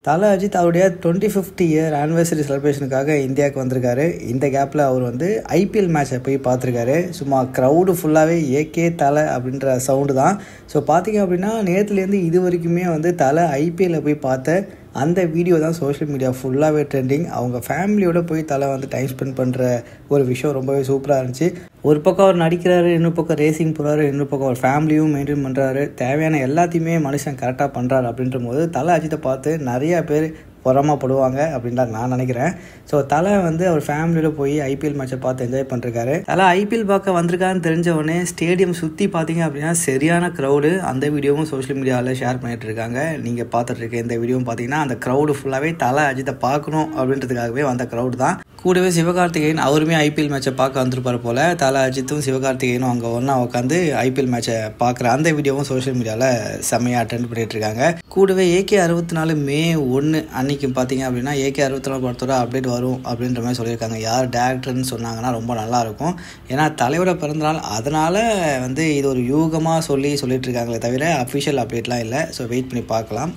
தல அஜித் அவருடைய 25th year anniversary செலிப்ரேஷனுக்காக இந்தியாவுக்கு வந்திருக்காரு. இந்த கேப்பில் அவர் வந்து ஐபிஎல் மேட்சை போய் பார்த்துருக்காரு. சும்மா க்ரௌடு ஃபுல்லாகவே ஏகே தலை அப்படின்ற சவுண்டு தான். ஸோ பார்த்தீங்க அப்படின்னா நேற்றுலேருந்து இது வரைக்குமே வந்து தலை ஐபிஎல்லில் போய் பார்த்த அந்த வீடியோ தான் சோஷியல் மீடியா ஃபுல்லாகவே ட்ரெண்டிங். அவங்க ஃபேமிலியோடு போய் தலை வந்து டைம் ஸ்பெண்ட் பண்ணுற ஒரு விஷயம் ரொம்பவே சூப்பராக இருந்துச்சு. ஒரு பக்கம் அவர் நடிக்கிறாரு, இன்னொரு பக்கம் ரேசிங் போகிறாரு, இன்னொரு பக்கம் அவர் ஃபேமிலியும் மெயின்டைன் பண்ணுறாரு. தேவையான எல்லாத்தையுமே மனுஷன் கரெக்டாக பண்ணுறாரு அப்படின்ற போது தலை அஜித்தை பார்த்து நிறையா பேர் பொறாமப்படுவாங்க அப்படின்னு நான் நினைக்கிறேன். ஸோ தலை வந்து அவர் ஃபேமிலியோட போய் ஐபிஎல் மேட்சை பார்த்து என்ஜாய் பண்ணிருக்காரு. தலை ஐபிஎல் பார்க்க வந்திருக்கான்னு தெரிஞ்ச உடனே ஸ்டேடியம் சுற்றி பார்த்தீங்க அப்படின்னா சரியான க்ரௌடு. அந்த வீடியோவும் சோஷியல் மீடியாவில் ஷேர் பண்ணிட்டு இருக்காங்க. நீங்கள் பார்த்துட்டு இருக்க இந்த வீடியோவும் பார்த்தீங்கன்னா அந்த க்ரௌடு ஃபுல்லாகவே தலை அஜித்தை பார்க்கணும் அப்படின்றதுக்காகவே வந்த க்ரௌடு தான். கூடவே சிவகார்த்திகேயன் அவருமே ஐபிஎல் மேட்சை பார்க்க வந்திருப்பார் போல். தலை அஜித்தும் சிவகார்த்திகேயனும் அங்கே ஒன்றா உட்காந்து ஐபிஎல் மேட்சை பார்க்குற அந்த வீடியோவும் சோஷியல் மீடியாவில் செம்மையாக அட்டென்ட் பண்ணிட்டு இருக்காங்க. கூடவே AK 64 May 1 அன்னைக்கு பார்த்தீங்க அப்படின்னா AK 64 படத்தோட அப்டேட் வரும் அப்படின்ற மாதிரி சொல்லியிருக்காங்க. யார் டேரக்டர்னு சொன்னாங்கன்னா ரொம்ப நல்லாயிருக்கும். ஏன்னா தலைவரோட பிறந்தநாள், அதனால் வந்து இது ஒரு யூகமாக சொல்லிட்டு இருக்காங்களே தவிர அஃபிஷியல் அப்டேட்லாம் இல்லை. ஸோ வெயிட் பண்ணி பார்க்கலாம்.